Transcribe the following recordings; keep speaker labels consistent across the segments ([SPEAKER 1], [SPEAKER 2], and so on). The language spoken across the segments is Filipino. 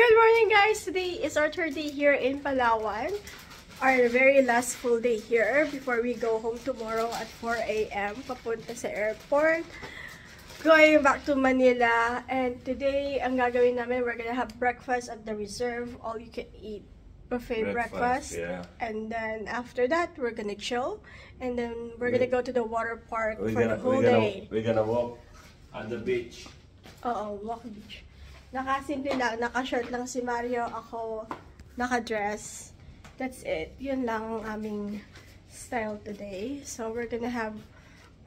[SPEAKER 1] Good morning, guys! Today is our third day here in Palawan. Our very last full day here before we go home tomorrow at 4 a.m. papunta sa airport. Going back to Manila. And today, ang gagawin namin, we're gonna have breakfast at the Reserve. All you can eat buffet breakfast. Yeah. And then after that, we're gonna chill. And then we're gonna go to the water park for the whole day.
[SPEAKER 2] We're gonna walk at the beach.
[SPEAKER 1] Oo, walk beach. Nakasimple lang, naka-shirt lang si Mario, ako naka-dress. That's it. Yun lang ang aming style today. So we're gonna have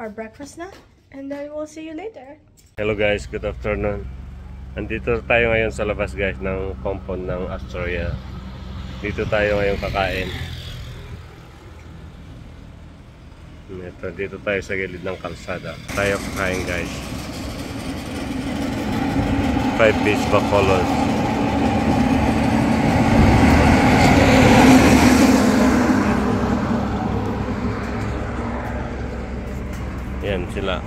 [SPEAKER 1] our breakfast na, and then we'll see you later.
[SPEAKER 2] Hello guys, good afternoon. Andito tayo ngayon sa labas guys ng compound ng Astoria. Dito tayo ngayon kakain. Dito tayo sa gilid ng kalsada. Tayo kakain guys. 5 piece bacolod. Yan sila.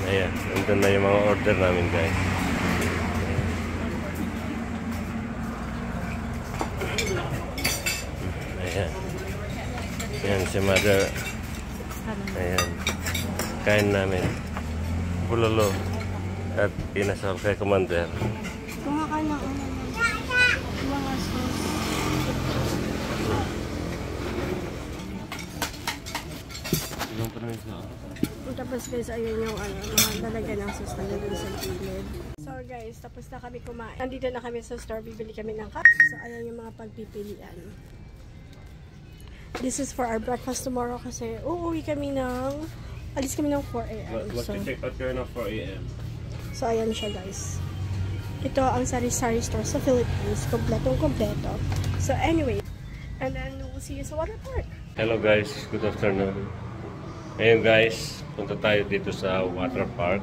[SPEAKER 2] Ayan, nandun na yung mga order namin guys. Ayan. Ayan si mother. Ayan. Kain namin. Bulalo. At inasal kay Commander.
[SPEAKER 1] Kumakain ng mga sauce. Tapos guys, ayun yung mga lalagyan ng sauce na dun sa gilid. So guys, tapos na kami kumain. Nandito na kami sa store, bibili kami ng cups. So ayan yung mga pagpipilian. This is for our breakfast tomorrow kasi uuwi kami ng, alis kami ng 4 a.m.
[SPEAKER 2] So, check out kayo ng 4 a.m.
[SPEAKER 1] So, ayan siya guys. Ito ang sari-sari store sa Philippines. Kompletong-kompleto. So, anyway. And then, we'll see you sa water park.
[SPEAKER 2] Hello guys, good afternoon. Ngayon guys, punta tayo dito sa water park.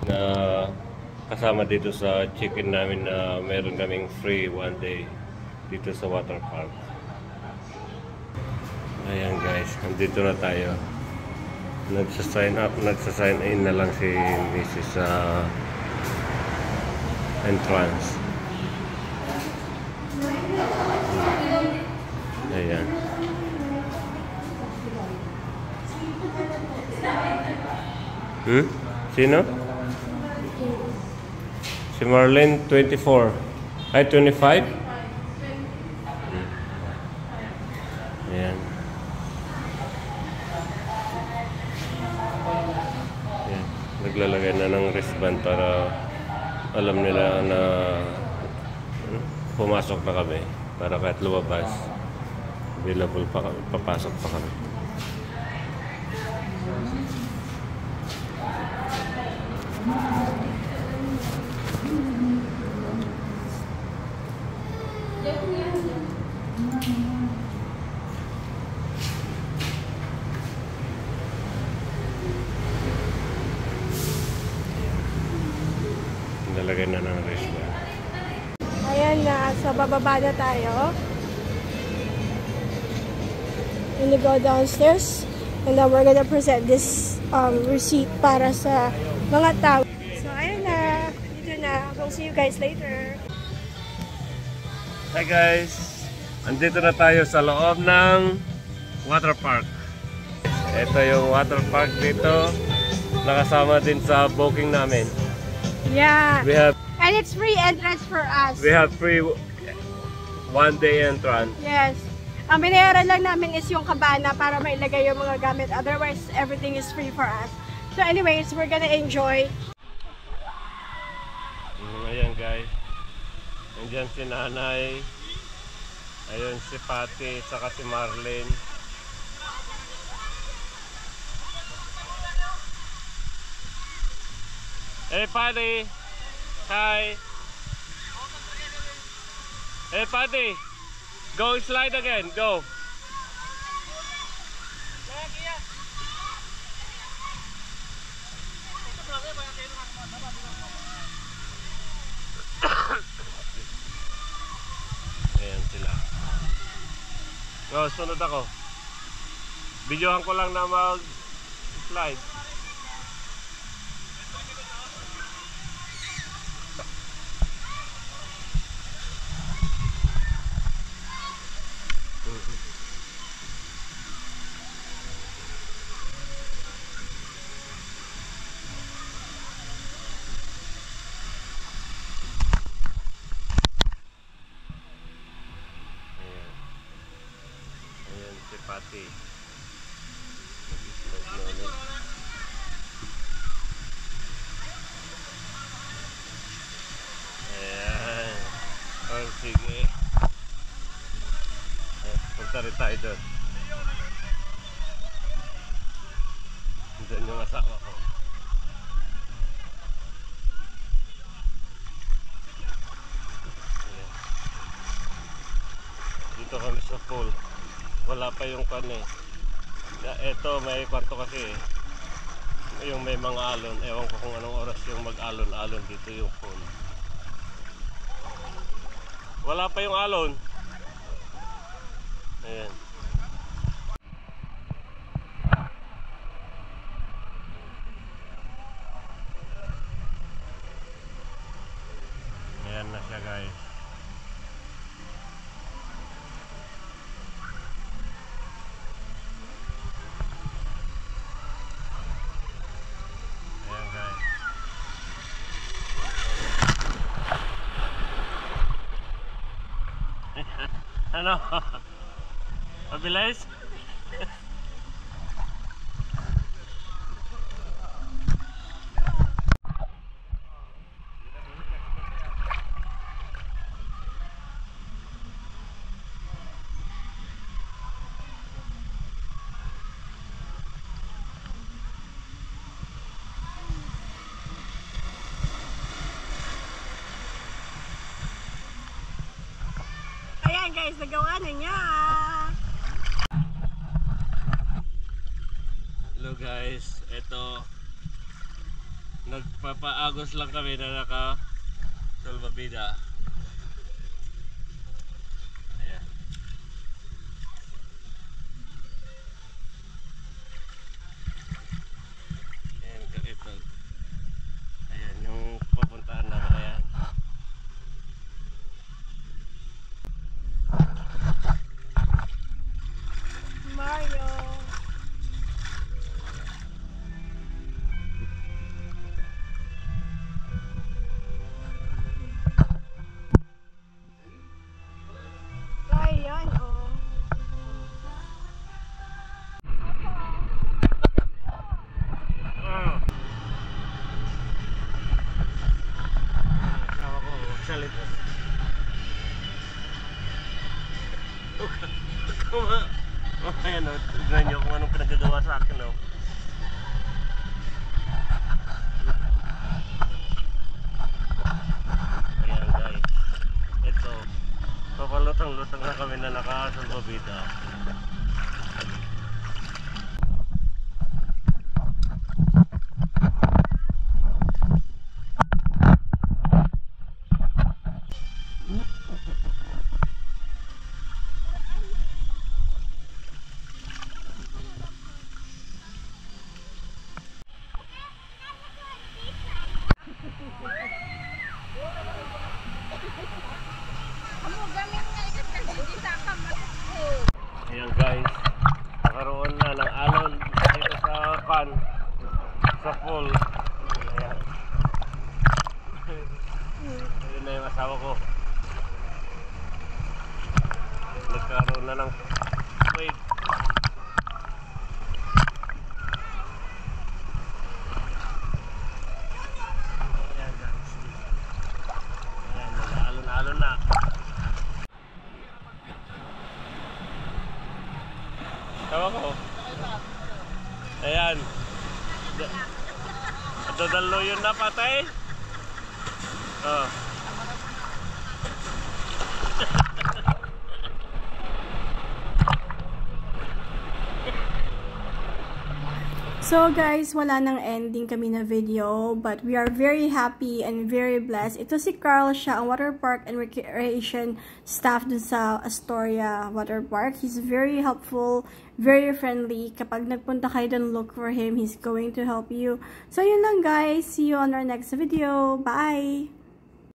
[SPEAKER 2] Na kasama dito sa chicken namin na meron kaming free one day dito sa water park. Ayan guys, nandito na tayo. Nagsa-sign up, nagsa-sign in na lang si Mrs. sa entrance. Ayan. Sino? Si Marlene, 24. Ay, 25? Ayan. Naglalagay na ng wristband para alam nila na pumasok na kami, para kahit lumabas available pa kami, papasok pa kami. Nalagay na ng wristband.
[SPEAKER 1] Ayan na. So, bababa na tayo. And we go downstairs. And then we're gonna present this receipt para sa mga tao. So, ayan na. Dito na. We'll see you guys later.
[SPEAKER 2] Hi guys! Andito na tayo sa loob ng water park. Ito yung water park dito. Nakasama din sa booking namin.
[SPEAKER 1] Yeah.
[SPEAKER 2] We have,
[SPEAKER 1] and it's free entrance for us.
[SPEAKER 2] we have free one day entrance.
[SPEAKER 1] Yes. Ang binayaran lang namin is yung kabana para mailagay yung mga gamit. Otherwise, everything is free for us. So anyways, we're gonna enjoy.
[SPEAKER 2] Ayan guys. Nandiyan si nanay. Ayun si Patty, saka si Marlene. Hey Patty! Hi! Hey Patty! Go slide again, go! Ayan sila. Go, sunod ako. Videohan ko lang na mag-slide. pati. Mag-itlog na ulit. Ayan. Oh, sige. Punta rin tayo doon. Doon yung asawa ko. Ayan. Dito kami sa pool. Wala pa yung kan eh. Eto may kwarto kasi eh. Yung may mga alon. Ewan ko kung anong oras yung mag-alon-alon dito yung pool. Wala pa yung alon. Ayan. Ayan na siya guys. Ayan guys. Ano? Mabilis?
[SPEAKER 1] Ayan guys, nagawa na niya.
[SPEAKER 2] Hello guys, eto nagpapaagos lang kami na naka salvavida. Ayan. Ayan, ito. Ayan, yung papuntaan namin. Ayan.
[SPEAKER 1] Mario. Ayan, oh.
[SPEAKER 2] Asawa ko, salit. Ayan o, tignan nyo kung anong pinagagawa sa akin o. Ayan guys, ito papalutang-lutang na kami na nakasalvavida. Ayan guys, nakaroon na ng alon dito sa kan, sa pool. Ayan. Ayun na yung asawa ko. Nagkaroon na ng wave. Ayan guys. Ayan, nag-alon-alon na. Tawa ko. Ayan. Dadalo yun na patay. Oh.
[SPEAKER 1] So guys, wala nang ending kami na video, but we are very happy and very blessed. Ito si Carl, siya ang water park and recreation staff dun sa Astoria Water Park. He's very helpful, very friendly. Kapag nagpunta kayo dun, look for him. He's going to help you. So yun lang guys, see you on our next video. Bye!